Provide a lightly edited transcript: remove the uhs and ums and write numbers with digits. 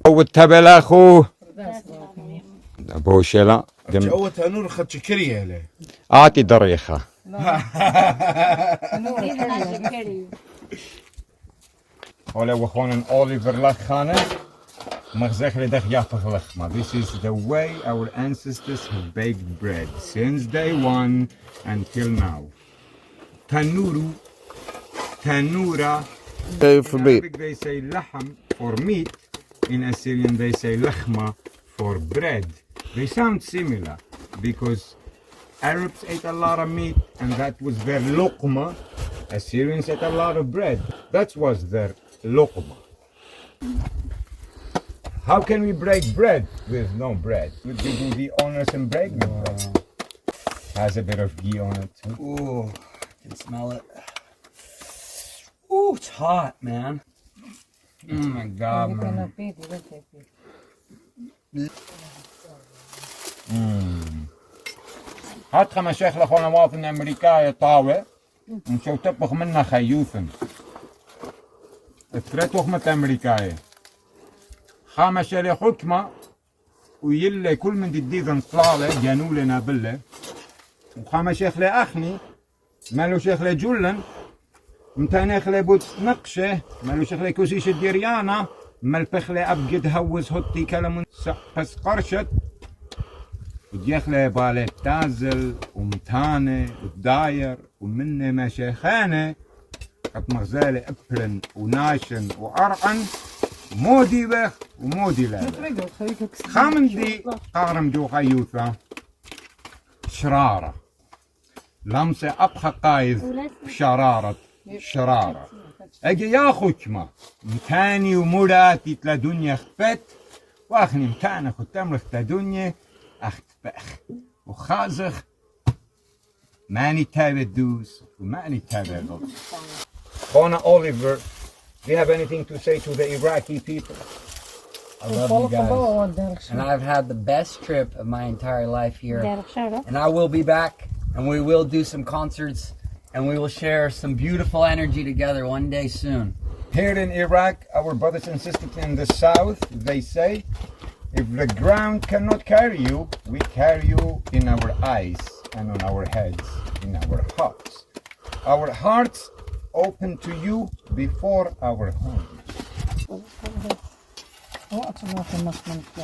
والتبلاخو بوشلا أول تنور خد شكرية له أعطي ضريخة هلا وخوان أوليفر لخانة مغزخ لدخ يافخ لخمة. This is the way our ancestors have baked bread since day one until now. Tanuru, tanura. In Arabic they say lahm for meat. In Assyrian they say lakhma for bread. They sound similar because Arabs ate a lot of meat and that was their luqma. Assyrians ate a lot of bread. That was their luqma. How can we break bread with no bread? Would you do the honors and break the bread? Has a bit of ghee on it too. Ooh, I can smell it. Ooh, it's hot, man. Oh my God, man. هات خمس شيخ لأخونا واطن أمريكاية طاوة ونشو تطبخ منها خيوثن اتريت وخمة أمريكاية خامة شالي حكمة ويلي كل من تديذن طلالة جانولنا بله وخامة شيخ لي أخني مالو شيخ لي جولن متاني خلي بوت نقشة مالو شيخ لي كوسيش الديريانا مالبخ لي أبجد هوز هوتي كلمون بس قرشت وديخلي بالي تازل ومتانة وداير ومني ما شيخانة قد مغزالي أبلن وناشن وأرعن مودي بخ ومودي لا خامن دي قارم جو خيوثة شرارة لمسة أبخى قايذ بشرارة شرارة أجي يا خكمة متاني ومراتي تلا دنيا خفت واخني متانة ختمرخ تا دنيا أختبخ وخازخ ماني تابع دوس وماني تابع غلط. Khona Oliver, do you have anything to say to the Iraqi people? I love you guys. And I've had the best trip of my entire life here. And I will be back and we will do some concerts and we will share some beautiful energy together one day soon. Here in Iraq, our brothers and sisters in the south, they say, if the ground cannot carry you, we carry you in our eyes and on our heads, in our hearts. Our hearts open to you before our homes.